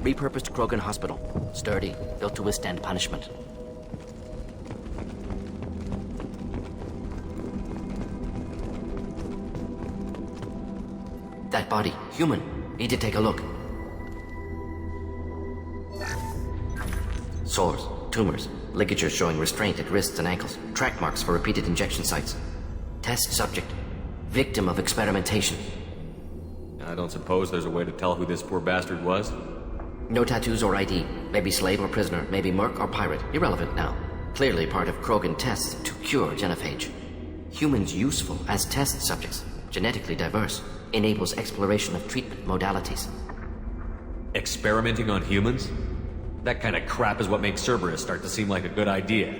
Repurposed Krogan hospital. Sturdy, built to withstand punishment. That body, human. Need to take a look. Sores, tumors, ligatures showing restraint at wrists and ankles, track marks for repeated injection sites. Test subject. Victim of experimentation. I don't suppose there's a way to tell who this poor bastard was? No tattoos or ID. Maybe slave or prisoner, maybe merc or pirate. Irrelevant now. Clearly part of Krogan tests to cure genophage. Humans useful as test subjects. Genetically diverse. Enables exploration of treatment modalities. Experimenting on humans? That kind of crap is what makes Cerberus start to seem like a good idea.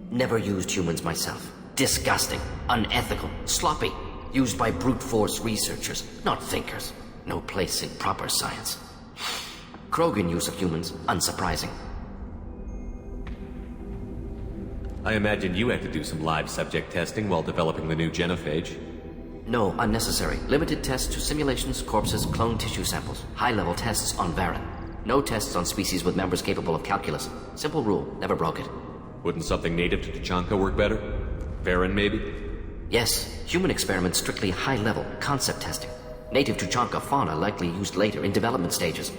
Never used humans myself. Disgusting, unethical, sloppy. Used by brute force researchers, not thinkers. No place in proper science. Krogan use of humans, unsurprising. I imagine you had to do some live subject testing while developing the new genophage. No, unnecessary. Limited tests to simulations, corpses, cloned tissue samples. High-level tests on Varen. No tests on species with members capable of calculus. Simple rule, never broke it. Wouldn't something native to Tuchanka work better? Varen, maybe? Yes, human experiments strictly high-level, concept testing. Native Tuchanka fauna likely used later in development stages.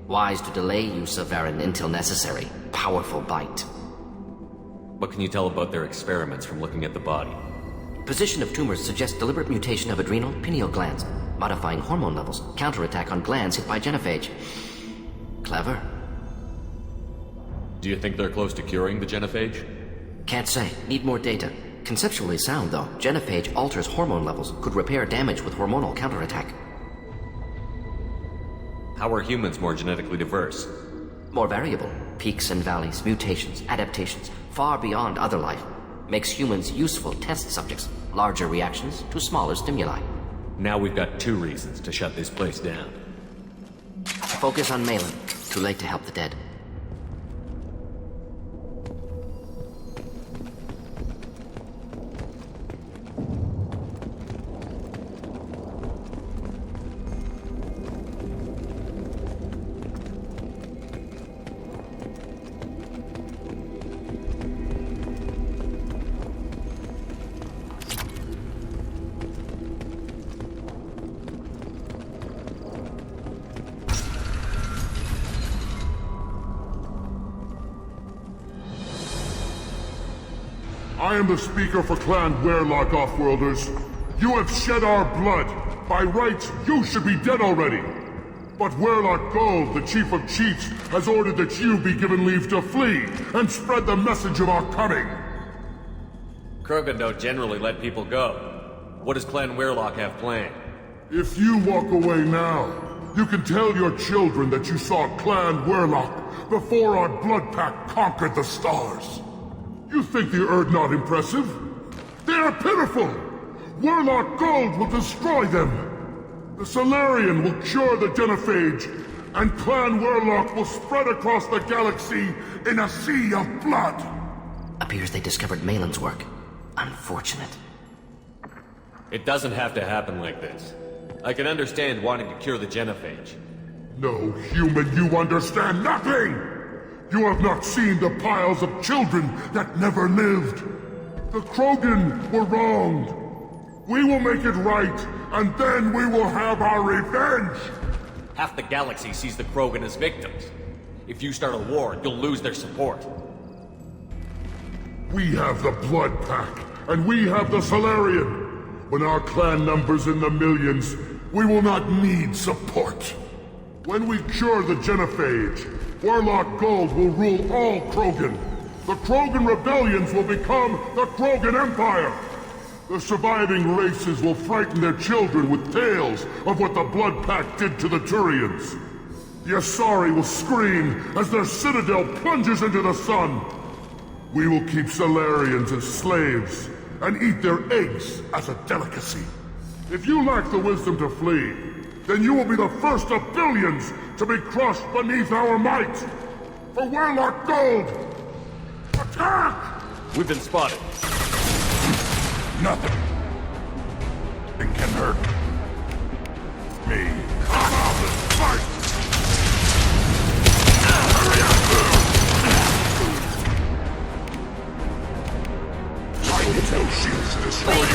Wise to delay use of Varen until necessary. Powerful bite. What can you tell about their experiments from looking at the body? Position of tumors suggests deliberate mutation of adrenal, pineal glands, modifying hormone levels, counterattack on glands hit by genophage. Clever. Do you think they're close to curing the genophage? Can't say. Need more data. Conceptually sound, though. Genophage alters hormone levels, could repair damage with hormonal counterattack. How are humans more genetically diverse? More variable. Peaks and valleys, mutations, adaptations, far beyond other life. Makes humans useful test subjects. Larger reactions to smaller stimuli. Now we've got 2 reasons to shut this place down. Focus on Malin. Too late to help the dead. I am the speaker for Clan Werlock, Offworlders. You have shed our blood. By rights, you should be dead already. But Werlock Gold, the Chief of Chiefs, has ordered that you be given leave to flee and spread the message of our coming. Krogan don't generally let people go. What does Clan Werlock have planned? If you walk away now, you can tell your children that you saw Clan Werlock before our blood pact conquered the stars. You think the Erd not impressive? They are pitiful! Werlock Gold will destroy them! The Solarian will cure the genophage, and Clan Werlock will spread across the galaxy in a sea of blood! Appears they discovered Malin's work. Unfortunate. It doesn't have to happen like this. I can understand wanting to cure the genophage. No, human, you understand nothing! You have not seen the piles of children that never lived. The Krogan were wronged. We will make it right, and then we will have our revenge! Half the galaxy sees the Krogan as victims. If you start a war, you'll lose their support. We have the Blood Pack, and we have the Solarian. When our clan numbers in the millions, we will not need support. When we cure the genophage, Werlock Gold will rule all Krogan. The Krogan rebellions will become the Krogan Empire. The surviving races will frighten their children with tales of what the Blood Pact did to the Turians. The Asari will scream as their citadel plunges into the sun. We will keep Solarians as slaves and eat their eggs as a delicacy. If you lack the wisdom to flee, then you will be the first of billions to be crushed beneath our might! For Werlock Gold! Attack! We've been spotted. Nothing can hurt me. Come out and fight! Until she's destroyed.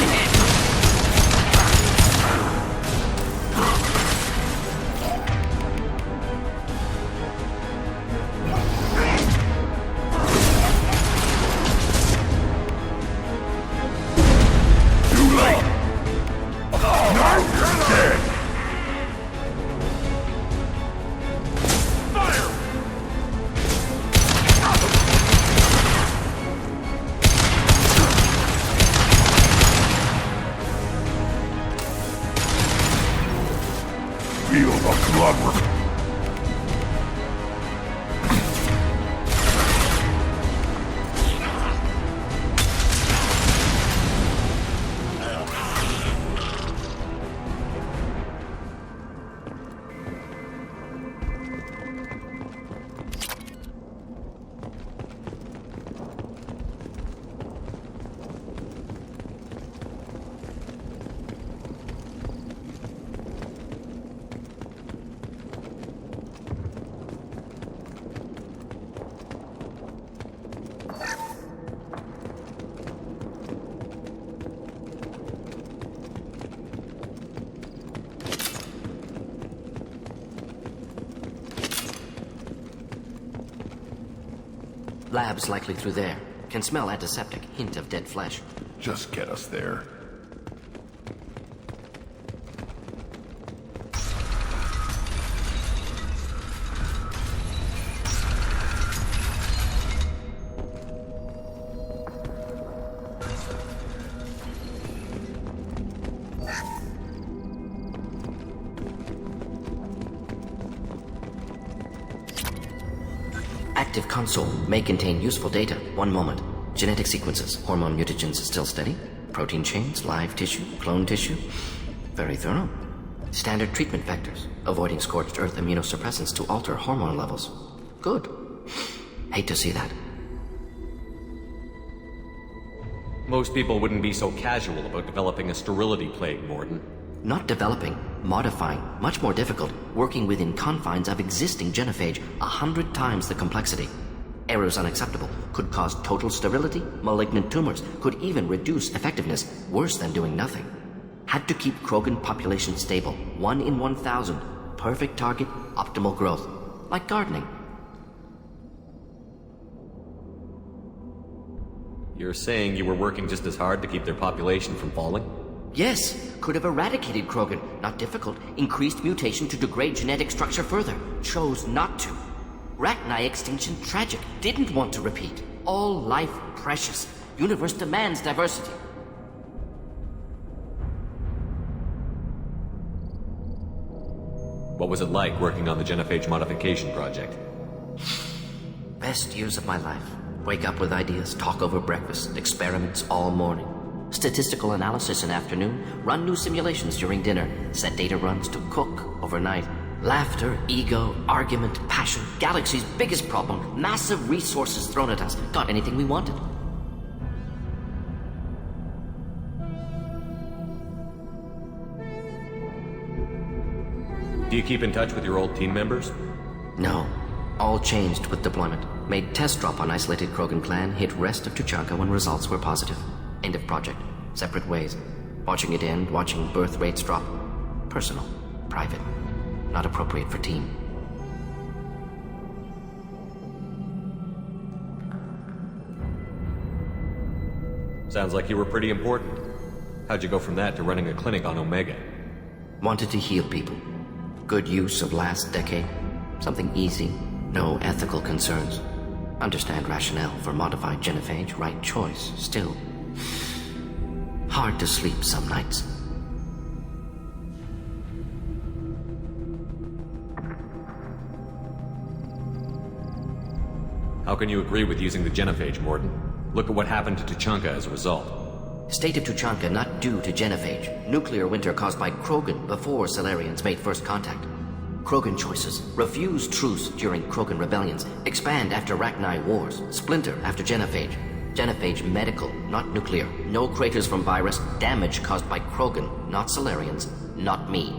Feel the blood. Lab's likely through there. Can smell antiseptic, hint of dead flesh. Just get us there. Active console may contain useful data. One moment. Genetic sequences, hormone mutagens still steady. Protein chains, live tissue, clone tissue. Very thorough. Standard treatment vectors, avoiding scorched earth immunosuppressants to alter hormone levels. Good. Hate to see that. Most people wouldn't be so casual about developing a sterility plague, Mordin. Not developing, modifying, much more difficult, working within confines of existing genophage, 100 times the complexity. Errors unacceptable, could cause total sterility, malignant tumors, could even reduce effectiveness, worse than doing nothing. Had to keep Krogan population stable, 1 in 1,000, perfect target, optimal growth. Like gardening. You're saying you were working just as hard to keep their population from falling? Yes, could have eradicated Krogan. Not difficult. Increased mutation to degrade genetic structure further. Chose not to. Rachni extinction tragic. Didn't want to repeat. All life precious. Universe demands diversity. What was it like working on the genophage modification project? Best years of my life. Wake up with ideas, talk over breakfast, experiments all morning. Statistical analysis in afternoon, run new simulations during dinner, set data runs to cook overnight. Laughter, ego, argument, passion, galaxy's biggest problem, massive resources thrown at us. Got anything we wanted. Do you keep in touch with your old team members? No. All changed with deployment. Made test drop on isolated Krogan clan, hit rest of Tuchanka when results were positive. End of project. Separate ways. Watching it end, watching birth rates drop. Personal. Private. Not appropriate for team. Sounds like you were pretty important. How'd you go from that to running a clinic on Omega? Wanted to heal people. Good use of last decade. Something easy. No ethical concerns. Understand rationale for modified genophage. Right choice. Still. Hard to sleep some nights. How can you agree with using the genophage, Mordin? Look at what happened to Tuchanka as a result. State of Tuchanka not due to genophage. Nuclear winter caused by Krogan before Salarians made first contact. Krogan choices. Refuse truce during Krogan rebellions. Expand after Rachni wars. Splinter after genophage. Genophage medical, not nuclear. No craters from virus. Damage caused by Krogan, not Salarians, not me.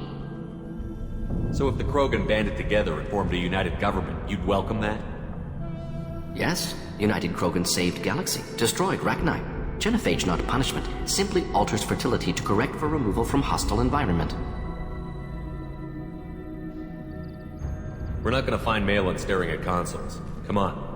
So if the Krogan banded together and formed a united government, you'd welcome that? Yes, United Krogan saved Galaxy, destroyed Rachni. Genophage, not punishment, simply alters fertility to correct for removal from hostile environment. We're not gonna find Malin staring at consoles. Come on.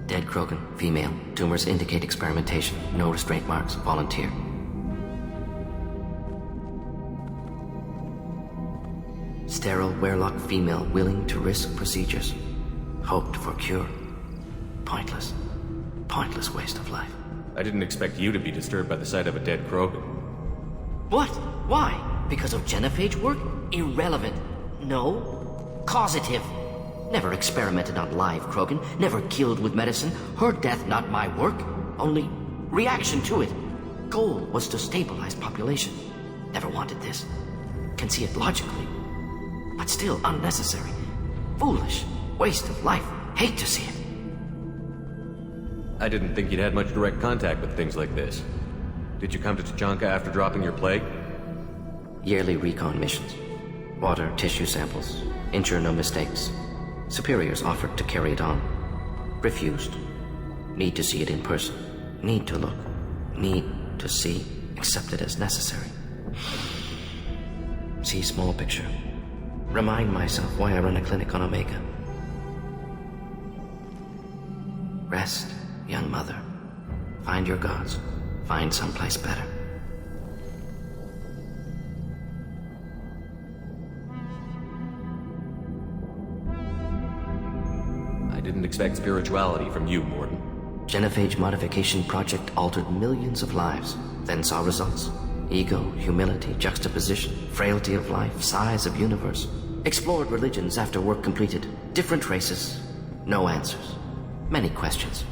Dead Krogan, female. Tumors indicate experimentation. No restraint marks. Volunteer. Sterile Werlock female willing to risk procedures. Hoped for cure. Pointless. Pointless waste of life. I didn't expect you to be disturbed by the sight of a dead Krogan. What? Why? Because of genophage work? Irrelevant. No. Causative. Never experimented on live Krogan. Never killed with medicine. Her death not my work. Only reaction to it. Goal was to stabilize population. Never wanted this. Can see it logically. But still unnecessary. Foolish. Waste of life. Hate to see it. I didn't think you'd had much direct contact with things like this. Did you come to Tuchanka after dropping your plague? Yearly recon missions. Water, tissue samples. Ensure no mistakes. Superiors offered to carry it on. Refused. Need to see it in person. Need to look. Need to see. Accepted as necessary. See small picture. Remind myself why I run a clinic on Omega. Rest, young mother. Find your gods. Find someplace better. I didn't expect spirituality from you, Mordin. Genophage modification project altered millions of lives, then saw results. Ego, humility, juxtaposition, frailty of life, size of universe. Explored religions after work completed. Different races. No answers. Many questions.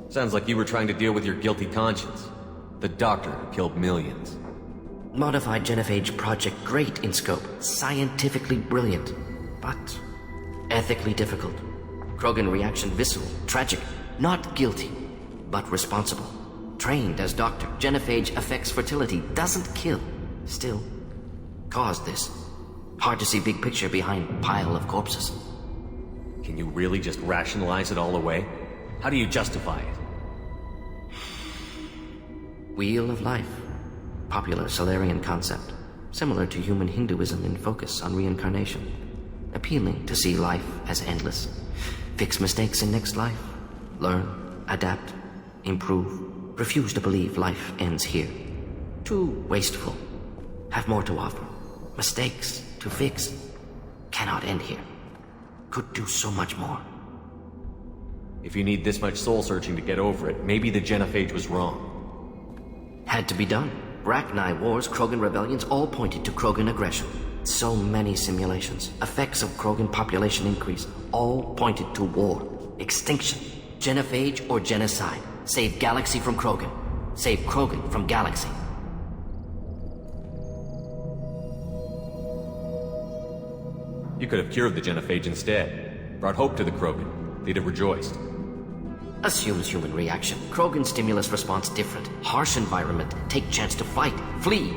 Sounds like you were trying to deal with your guilty conscience. The doctor who killed millions. Modified genophage project great in scope. Scientifically brilliant. But ethically difficult. Krogan reaction visceral, tragic. Not guilty, but responsible. Trained as doctor, genophage affects fertility, doesn't kill. Still, caused this. Hard to see big picture behind pile of corpses. Can you really just rationalize it all away? How do you justify it? Wheel of life. Popular Solarian concept. Similar to human Hinduism in focus on reincarnation. Appealing to see life as endless. Fix mistakes in next life. Learn, adapt, improve. Refuse to believe life ends here. Too wasteful. Have more to offer. Mistakes to fix. Cannot end here. Could do so much more. If you need this much soul-searching to get over it, maybe the genophage was wrong. Had to be done. Rachni wars, Krogan rebellions, all pointed to Krogan aggression. So many simulations. Effects of Krogan population increase. All pointed to war. Extinction. Genophage or genocide. Save galaxy from Krogan. Save Krogan from galaxy. You could have cured the genophage instead. Brought hope to the Krogan. They'd have rejoiced. Assumes human reaction. Krogan stimulus response different. Harsh environment. Take chance to fight. Flee.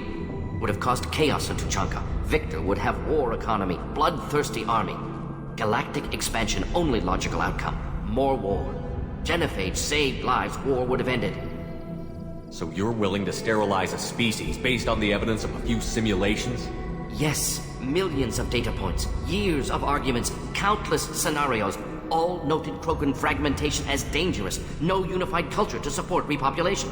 Would have caused chaos in Tuchanka. Victor would have war economy. Bloodthirsty army. Galactic expansion only logical outcome. More war. Genophage saved lives. War would have ended. So you're willing to sterilize a species based on the evidence of a few simulations? Yes. Millions of data points. Years of arguments. Countless scenarios. All noted Krogan fragmentation as dangerous. No unified culture to support repopulation.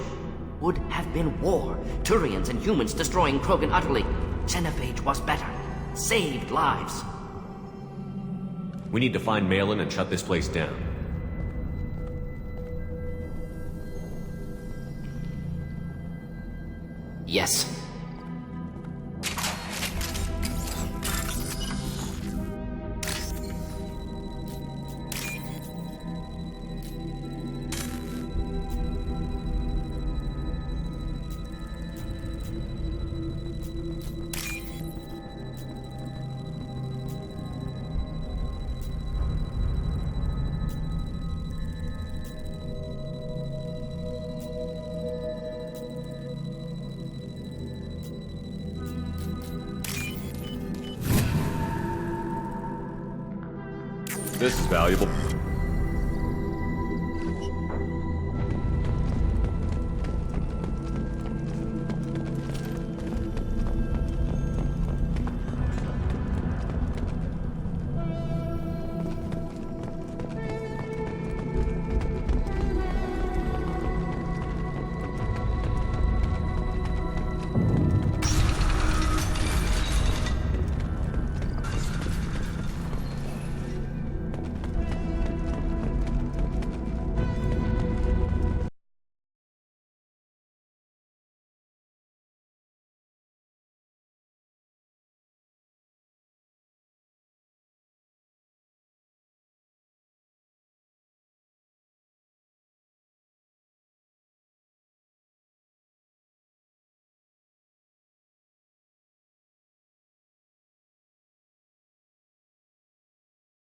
Would have been war. Turians and humans destroying Krogan utterly. Genophage was better. Saved lives. We need to find Malin and shut this place down. Yes. This is valuable.